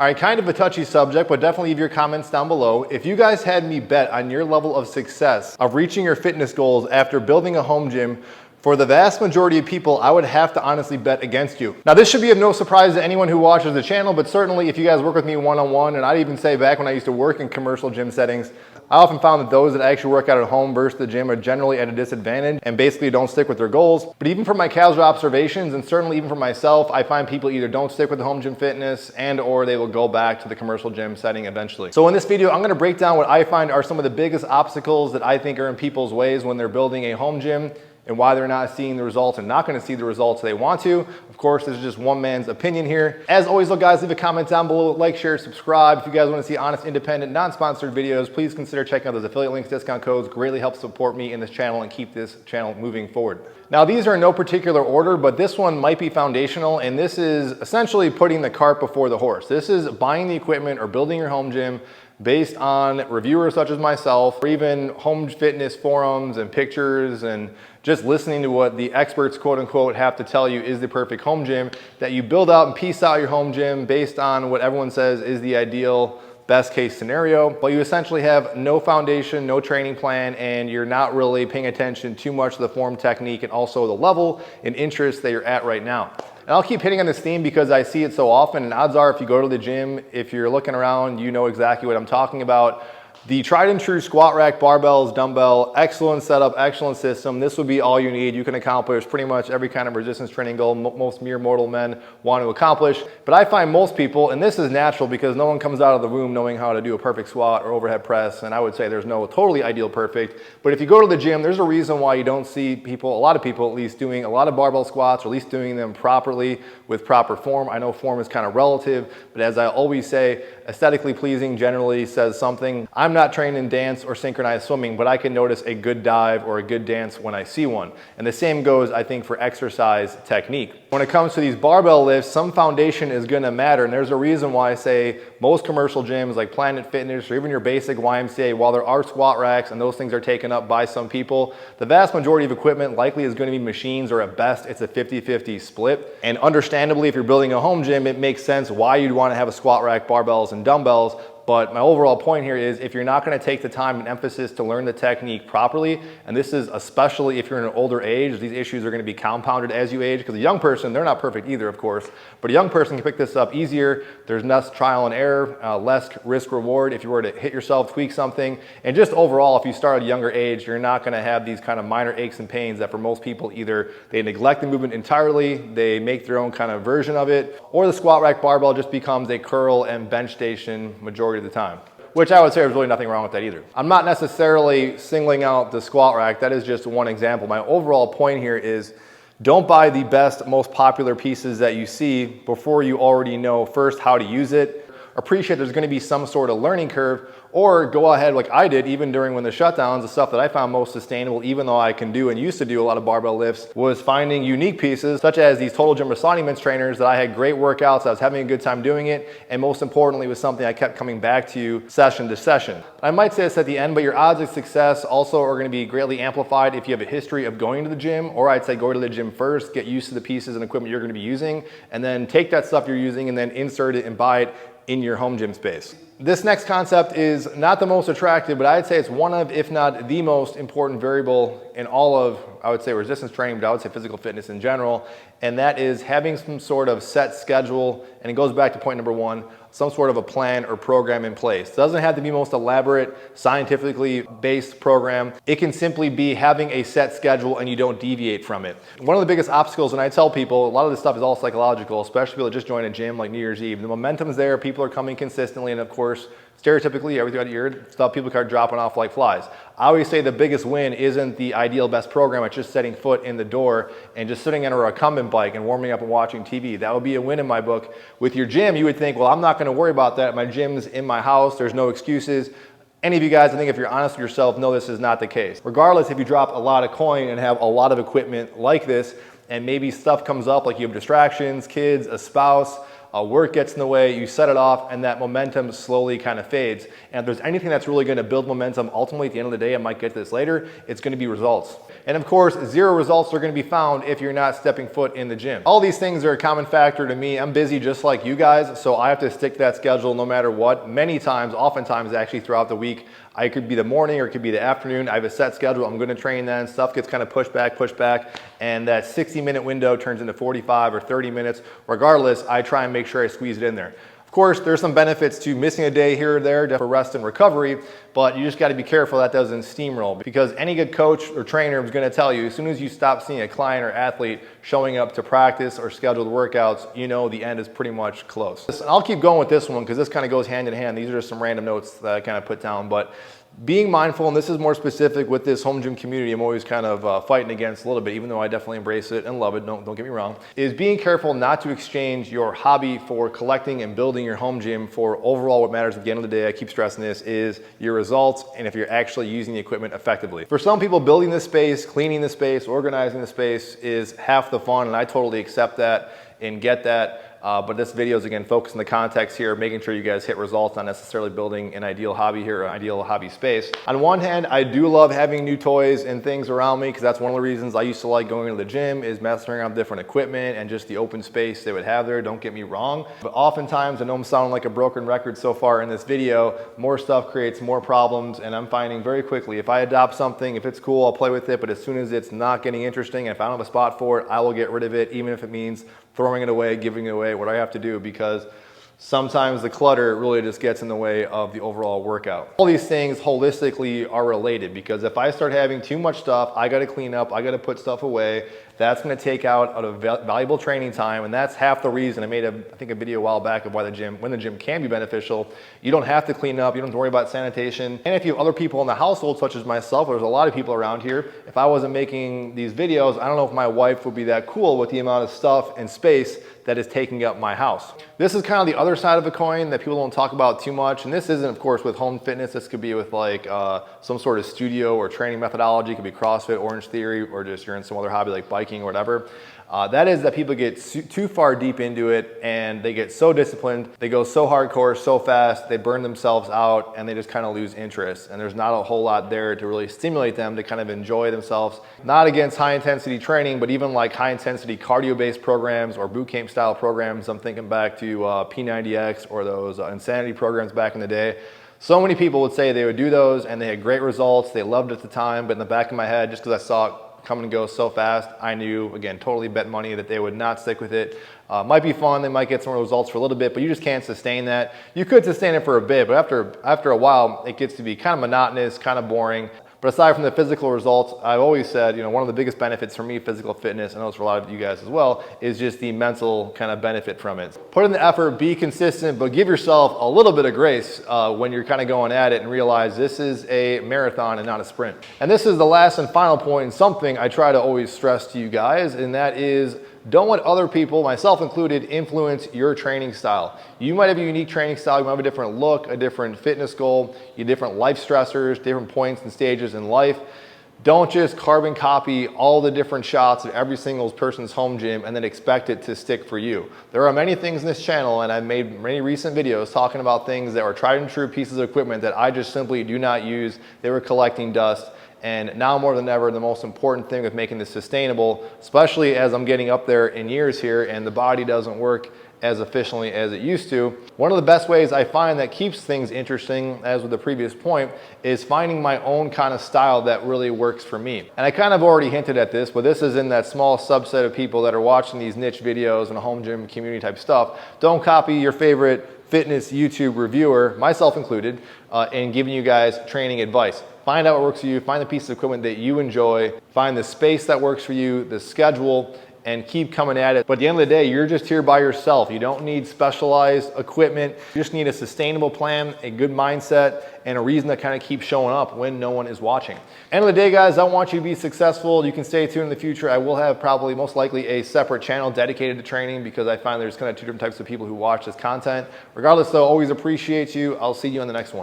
All right, kind of a touchy subject, but definitely leave your comments down below. If you guys had me bet on your level of success of reaching your fitness goals after building a home gym, for the vast majority of people, I would have to honestly bet against you. Now, this should be of no surprise to anyone who watches the channel, but certainly if you guys work with me one-on-one, and I'd even say back when I used to work in commercial gym settings, I often found that those that actually work out at home versus the gym are generally at a disadvantage and basically don't stick with their goals. But even from my casual observations, and certainly even for myself, I find people either don't stick with the home gym fitness and or they will go back to the commercial gym setting eventually. So in this video, I'm gonna break down what I find are some of the biggest obstacles that I think are in people's ways when they're building a home gym, and why they're not seeing the results and not gonna see the results they want to. Of course, this is just one man's opinion here. As always, though, guys, leave a comment down below, like, share, subscribe. If you guys wanna see honest, independent, non-sponsored videos, please consider checking out those affiliate links, discount codes. Greatly helps support me in this channel and keep this channel moving forward. Now, these are in no particular order, but this one might be foundational, and this is essentially putting the cart before the horse. This is buying the equipment or building your home gym based on reviewers such as myself, or even home fitness forums and pictures, and just listening to what the experts, quote unquote, have to tell you is the perfect home gym, that you build out and piece out your home gym based on what everyone says is the ideal best case scenario, but you essentially have no foundation, no training plan, and you're not really paying attention too much to the form, technique, and also the level and interest that you're at right now. And I'll keep hitting on this theme because I see it so often, and odds are if you go to the gym, if you're looking around, you know exactly what I'm talking about. The tried and true squat rack, barbells, dumbbell, excellent setup, excellent system. This would be all you need. You can accomplish pretty much every kind of resistance training goal most mere mortal men want to accomplish. But I find most people, and this is natural because no one comes out of the womb knowing how to do a perfect squat or overhead press, and I would say there's no totally ideal perfect. But if you go to the gym, there's a reason why you don't see people, a lot of people at least, doing a lot of barbell squats, or at least doing them properly with proper form. I know form is kind of relative, but as I always say, aesthetically pleasing generally says something. I'm not trained in dance or synchronized swimming, but I can notice a good dive or a good dance when I see one. And the same goes, I think, for exercise technique. When it comes to these barbell lifts, some foundation is gonna matter, and there's a reason why I say most commercial gyms like Planet Fitness or even your basic YMCA, while there are squat racks and those things are taken up by some people, the vast majority of equipment likely is gonna be machines, or at best it's a 50-50 split. And understandably, if you're building a home gym, it makes sense why you'd wanna have a squat rack, barbells, and dumbbells. But my overall point here is if you're not going to take the time and emphasis to learn the technique properly, and this is especially if you're in an older age, these issues are going to be compounded as you age, because a young person, they're not perfect either, of course, but a young person can pick this up easier. There's less trial and error, less risk reward if you were to hit yourself, tweak something. And just overall, if you start at a younger age, you're not going to have these kind of minor aches and pains that for most people either they neglect the movement entirely, they make their own kind of version of it, or the squat rack barbell just becomes a curl and bench station majority of the time, which I would say there's really nothing wrong with that either. I'm not necessarily singling out the squat rack. That is just one example. My overall point here is don't buy the best, most popular pieces that you see before you already know first how to use it. Appreciate there's going to be some sort of learning curve, or go ahead like I did even during when the shutdowns. The stuff that I found most sustainable, even though I can do and used to do a lot of barbell lifts, was finding unique pieces such as these Total Gym Resoniance trainers that I had great workouts, I was having a good time doing it, and most importantly was something I kept coming back to session to session. I might say this at the end, but your odds of success also are going to be greatly amplified if you have a history of going to the gym, or I'd say go to the gym first, get used to the pieces and equipment you're going to be using, and then take that stuff you're using and then insert it and buy it in your home gym space. This next concept is not the most attractive, but I'd say it's one of, if not the most important variable in all of, I would say, resistance training, but I would say physical fitness in general, and that is having some sort of set schedule, and it goes back to point number one, some sort of a plan or program in place. It doesn't have to be most elaborate, scientifically based program. It can simply be having a set schedule and you don't deviate from it. One of the biggest obstacles, and I tell people, a lot of this stuff is all psychological, especially people that just join a gym like New Year's Eve. The momentum's there, people are coming consistently, and of course, stereotypically, every throughout the year, stuff people start dropping off like flies. I always say the biggest win isn't the ideal best program, it's just setting foot in the door and just sitting on a recumbent bike and warming up and watching TV. That would be a win in my book. With your gym, you would think, well, I'm not gonna worry about that. My gym's in my house, there's no excuses. Any of you guys, I think if you're honest with yourself, know this is not the case. Regardless, if you drop a lot of coin and have a lot of equipment like this, and maybe stuff comes up like you have distractions, kids, a spouse, work gets in the way, you set it off, and that momentum slowly kind of fades. And if there's anything that's really going to build momentum, ultimately at the end of the day, I might get to this later, it's going to be results. And of course, zero results are going to be found if you're not stepping foot in the gym. All these things are a common factor to me. I'm busy just like you guys, so I have to stick to that schedule no matter what. Many times, oftentimes actually throughout the week, I could be the morning or it could be the afternoon. I have a set schedule. I'm going to train then. Stuff gets kind of pushed back, and that 60-minute window turns into 45 or 30 minutes. Regardless, I try and make sure I squeeze it in there. Of course, there's some benefits to missing a day here or there for rest and recovery, but you just got to be careful that doesn't steamroll, because any good coach or trainer is going to tell you as soon as you stop seeing a client or athlete showing up to practice or scheduled workouts, you know the end is pretty much close. I'll keep going with this one because this kind of goes hand in hand. These are just some random notes that I kind of put down, but being mindful, and this is more specific with this home gym community I'm always kind of fighting against a little bit, even though I definitely embrace it and love it, don't get me wrong, is being careful not to exchange your hobby for collecting and building your home gym for overall what matters at the end of the day. I keep stressing this, is your results and if you're actually using the equipment effectively. For some people, building this space, cleaning the space, organizing the space is half the fun, and I totally accept that and get that. But this video is, again, focused on the context here, making sure you guys hit results, not necessarily building an ideal hobby here or an ideal hobby space. On one hand, I do love having new toys and things around me, because that's one of the reasons I used to like going to the gym, is messing around with different equipment and just the open space they would have there. Don't get me wrong. But oftentimes, I know I'm sounding like a broken record so far in this video, more stuff creates more problems, and I'm finding very quickly, if I adopt something, if it's cool, I'll play with it, but as soon as it's not getting interesting, and if I don't have a spot for it, I will get rid of it, even if it means throwing it away, giving it away, what I have to do, because sometimes the clutter really just gets in the way of the overall workout. All these things holistically are related, because if I start having too much stuff, I got to clean up, I got to put stuff away. That's going to take out of valuable training time, and that's half the reason I made I think a video a while back of why when the gym can be beneficial. You don't have to clean up, you don't have to worry about sanitation. And if you have other people in the household, such as myself, there's a lot of people around here. If I wasn't making these videos, I don't know if my wife would be that cool with the amount of stuff and space that is taking up my house. This is kind of the other side of the coin that people don't talk about too much, and this isn't, of course, with home fitness. This could be with like some sort of studio or training methodology. It could be CrossFit, Orange Theory, or just you're in some other hobby like biking or whatever. That is that people get too far deep into it, and they get so disciplined, they go so hardcore so fast, they burn themselves out, and they just kind of lose interest, and there's not a whole lot there to really stimulate them to kind of enjoy themselves. Not against high intensity training, but even like high intensity cardio based programs or boot camp style programs. I'm thinking back to P90X or those insanity programs back in the day. So many people would say they would do those and they had great results, they loved it at the time, but in the back of my head, just because I saw it come and go so fast, I knew, again, totally bet money that they would not stick with it. Might be fun, they might get some results for a little bit, but you just can't sustain that. You could sustain it for a bit, but after a while, it gets to be kind of monotonous, kind of boring. But aside from the physical results, I've always said, one of the biggest benefits for me, physical fitness, I know it's for a lot of you guys as well, is just the mental kind of benefit from it. Put in the effort, be consistent, but give yourself a little bit of grace when you're kind of going at it, and realize this is a marathon and not a sprint. And this is the last and final point, and something I try to always stress to you guys, and that is, don't let other people, myself included, influence your training style. You might have a unique training style, you might have a different look, a different fitness goal, you have different life stressors, different points and stages in life. Don't just carbon copy all the different shots of every single person's home gym and then expect it to stick for you. There are many things in this channel, and I've made many recent videos talking about things that were tried and true pieces of equipment that I just simply do not use. They were collecting dust. And now more than ever, the most important thing with making this sustainable, especially as I'm getting up there in years here and the body doesn't work as efficiently as it used to. One of the best ways I find that keeps things interesting, as with the previous point, is finding my own kind of style that really works for me. And I kind of already hinted at this, but this is in that small subset of people that are watching these niche videos and home gym community type stuff. Don't copy your favorite fitness YouTube reviewer, myself included, in giving you guys training advice. Find out what works for you, find the piece of equipment that you enjoy, find the space that works for you, the schedule, and keep coming at it. But at the end of the day, you're just here by yourself. You don't need specialized equipment. You just need a sustainable plan, a good mindset, and a reason to kind of keep showing up when no one is watching. End of the day, guys, I want you to be successful. You can stay tuned in the future. I will have probably most likely a separate channel dedicated to training, because I find there's kind of two different types of people who watch this content. Regardless though, always appreciate you. I'll see you on the next one.